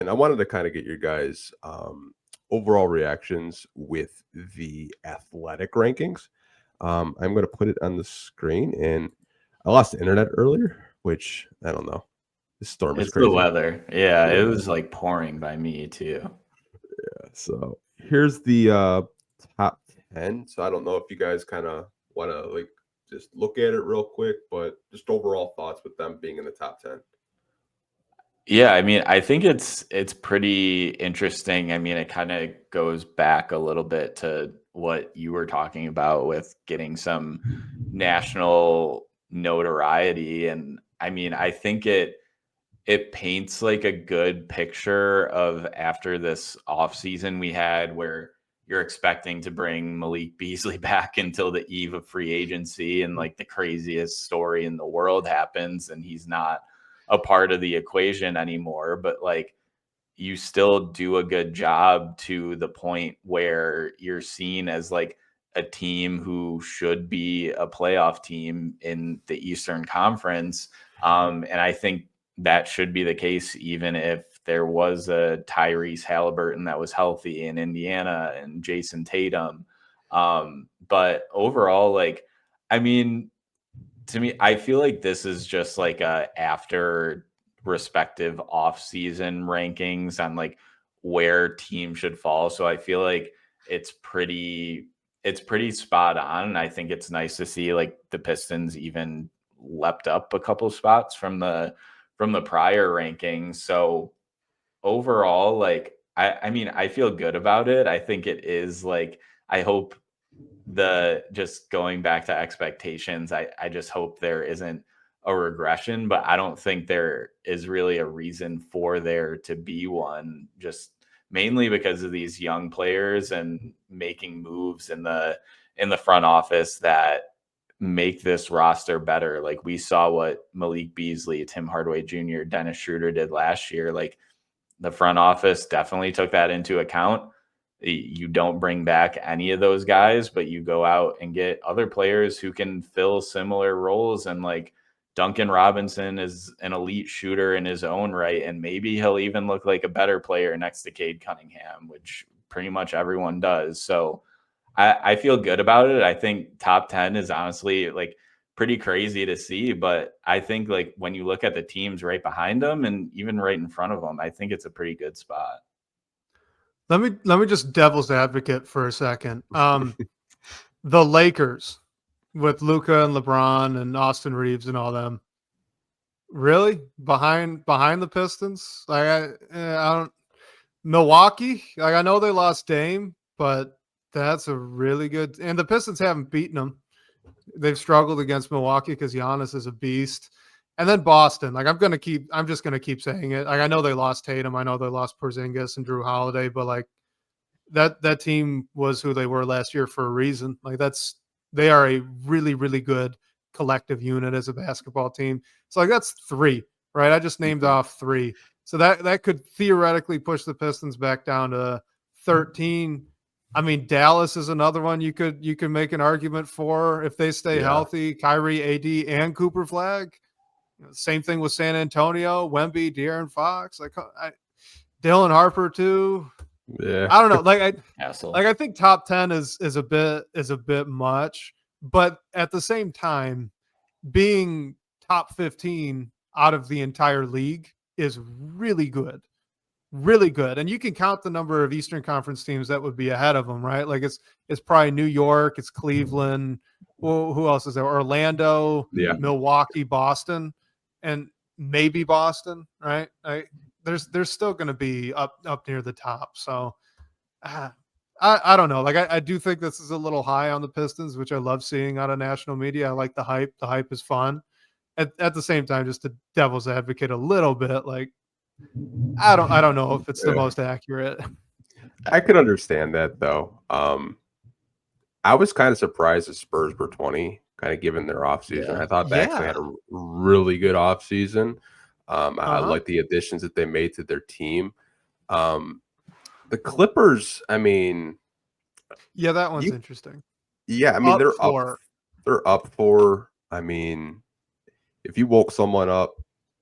And I wanted to kind of get your guys' overall reactions with the athletic rankings. I'm going to put it on the screen, and I lost the internet earlier, which I don't know. This storm is It's the crazy. weather. Yeah, Yeah. it was like pouring by me too. So here's the top 10. So I don't know if you guys kind of want to like just look at it real quick, but just overall thoughts with them being in the top 10. Yeah, I mean, I think it's pretty interesting. I mean, it kind of goes back a little bit to what you were talking about with getting some national notoriety. And I mean, I think it paints like a good picture of after this offseason we had where you're expecting to bring Malik Beasley back until the eve of free agency and like the craziest story in the world happens and he's not a part of the equation anymore. But like you still do a good job to the point where you're seen as like a team who should be a playoff team in the Eastern Conference. And I think that should be the case, even if there was a Tyrese Halliburton that was healthy in Indiana and Jason Tatum. But overall, like, I mean, to me, I feel like this is just like a after respective off-season rankings on like where teams should fall. So I feel like it's pretty spot on. And I think it's nice to see like the Pistons even leapt up a couple spots from the prior rankings. So overall, like I mean, I feel good about it. I think it is like I hope the just going back to expectations, I just hope there isn't a regression, but I don't think there is really a reason for there to be one, just mainly because of these young players and making moves in the front office that make this roster better. Like we saw what Malik Beasley, Tim Hardaway Jr., Dennis Schroeder did last year. Like the front office definitely took that into account. You don't bring back any of those guys, but you go out and get other players who can fill similar roles. And like Duncan Robinson is an elite shooter in his own right. And maybe he'll even look like a better player next to Cade Cunningham, which pretty much everyone does. So I feel good about it. I think top 10 is honestly like pretty crazy to see, but I think like when you look at the teams right behind them and even right in front of them, I think it's a pretty good spot. Let me just devil's advocate for a second. The Lakers with Luka and LeBron and Austin Reeves and all them, really behind the Pistons? Like I don't. Milwaukee, like I know they lost Dame, but that's a really good. And the Pistons haven't beaten them. They've struggled against Milwaukee because Giannis is a beast. And then Boston, like I'm just gonna keep saying it. Like I know they lost Tatum, I know they lost Porzingis and Drew Holiday, but like that team was who they were last year for a reason. Like they are a really, really good collective unit as a basketball team. So like that's 3, right? I just named off 3. So that could theoretically push the Pistons back down to 13. I mean, Dallas is another one you could make an argument for if they stay healthy. Kyrie, AD, and Cooper Flag. Same thing with San Antonio, Wemby, De'Aaron Fox, Dylan Harper too. Yeah, I don't know. I think top 10 is a bit much, but at the same time, being top 15 out of the entire league is really good. Really good. And you can count the number of Eastern Conference teams that would be ahead of them, right? Like it's probably New York, it's Cleveland. Well, who else is there? Orlando, Milwaukee, Boston, and maybe Boston, right? There's still going to be up near the top. So I don't know. Like I do think this is a little high on the Pistons, which I love seeing out of national media. I like the hype. The hype is fun. At the same time, just to devil's advocate a little bit, like I don't know if it's the most accurate. I could understand that though. I was kind of surprised the Spurs were 20, kind of given their offseason. I thought they actually had a really good offseason. I like the additions that they made to their team. The Clippers, I mean, yeah, that one's interesting. Yeah, I mean they're up for. I mean, if you woke someone up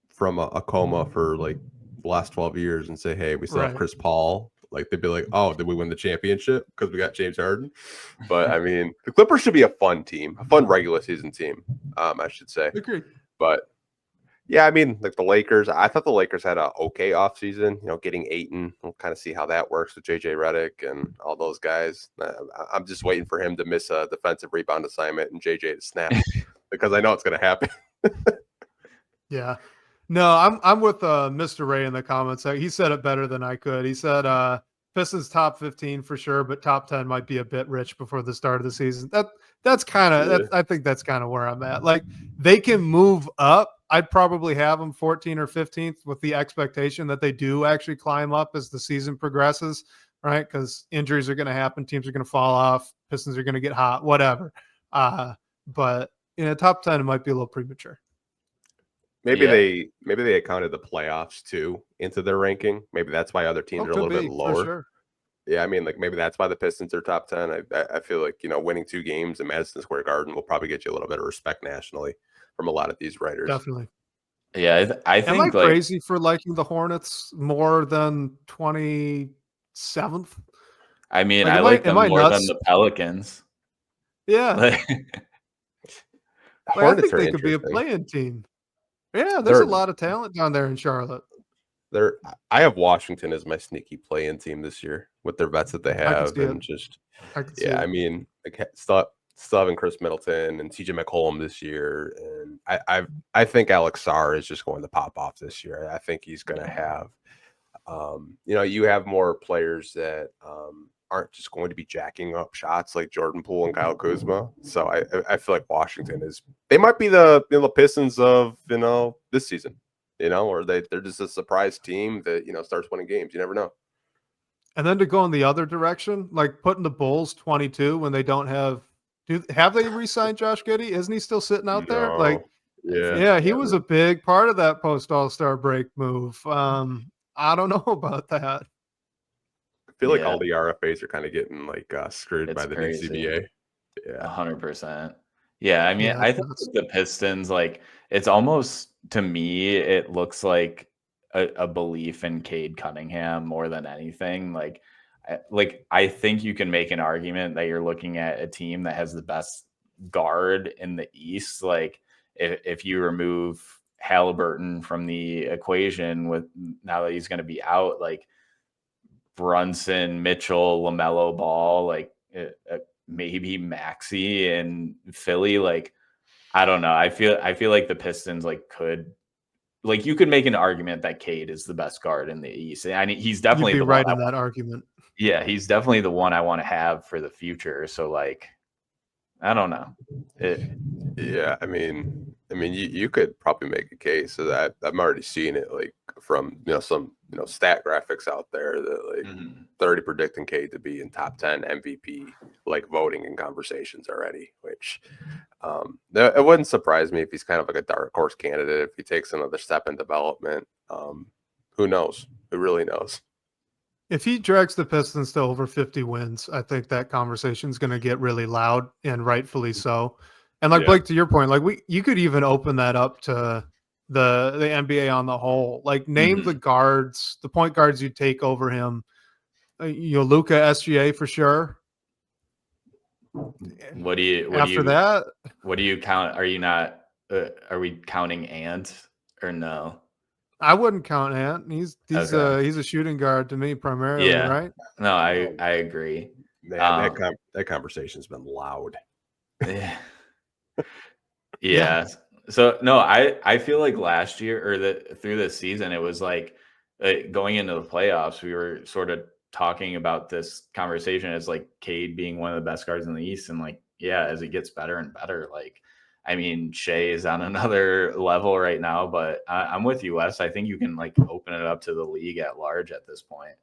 from a coma for like the last 12 years and say, hey, we still have Right. Chris Paul, like they'd be like, oh, did we win the championship because we got James Harden? But I mean, the Clippers should be a fun team, a fun regular season team, I should say. Agreed. But yeah, I mean, like the Lakers, I thought the Lakers had a okay offseason, getting Ayton. We'll kind of see how that works with JJ Redick and all those guys. I'm just waiting for him to miss a defensive rebound assignment and JJ to snap because I know it's going to happen. Yeah. No, I'm with Mr. Ray in the comments. He said it better than I could. He said Pistons top 15 for sure, but top 10 might be a bit rich before the start of the season. That's kind of I think that's kind of where I'm at. Like they can move up. I'd probably have them 14 or 15th with the expectation that they do actually climb up as the season progresses, right? Because injuries are going to happen, teams are going to fall off, Pistons are going to get hot, whatever. But top 10 it might be a little premature. Maybe they accounted the playoffs too into their ranking. Maybe that's why other teams are a little bit lower. Sure. Yeah, I mean, like maybe that's why the Pistons are top 10. I feel like winning 2 games in Madison Square Garden will probably get you a little bit of respect nationally from a lot of these writers. Definitely. Yeah, I think. Am I crazy for liking the Hornets more than 27th? I mean, I like them more than the Pelicans. Yeah. I think they could be a play-in team. Yeah, there's a lot of talent down there in Charlotte. I have Washington as my sneaky play-in team this year with their vets that they have, and I mean, still having Chris Middleton and TJ McCollum this year, and I think Alex Sarr is just going to pop off this year. I think he's going to have, you have more players that aren't just going to be jacking up shots like Jordan Poole and Kyle Kuzma. So I feel like Washington they might be the Pistons of this season. Or they're just a surprise team that, starts winning games. You never know. And then to go in the other direction, like putting the Bulls 22 when they don't have they re-signed Josh Giddey? Isn't he still sitting out there? Like, he was a big part of that post All-Star break move. I don't know about that. I feel like all the RFAs are kind of getting screwed by the new CBA. Yeah, 100%. Yeah, I mean, I think the Pistons, it's almost, to me, it looks like a belief in Cade Cunningham more than anything. I think you can make an argument that you're looking at a team that has the best guard in the East. Like, if you remove Halliburton from the equation now that he's going to be out, like Brunson, Mitchell, LaMelo Ball, maybe Maxey and Philly, I don't know. I feel like the Pistons could, you could make an argument that Cade is the best guard in the East. I mean, he's definitely the right in that argument. Yeah, he's definitely the one I want to have for the future. So I don't know. Yeah, I mean, you could probably make a case of that. I'm already seeing it from some stat graphics out there that 30 predicting Cade to be in top 10 MVP voting and conversations already, which it wouldn't surprise me if he's kind of a dark horse candidate if he takes another step in development. Who knows? Who really knows? If he drags the Pistons to over 50 wins, I think that conversation is going to get really loud, and rightfully so. And Blake, to your point, you could even open that up to the NBA on the whole. Name the guards, the point guards you take over him. Luka, SGA for sure. What do you count? Are you not? Are we counting Ant or no? I wouldn't count Ant. He's a shooting guard to me primarily, right? No, I agree. Man, that conversation's been loud. Yeah. So no, I feel like last year or through this season, it was going into the playoffs, we were sort of talking about this conversation as Cade being one of the best guards in the East, and as it gets better and better, I mean, Shea is on another level right now, but I'm with you, Wes. I think you can open it up to the league at large at this point.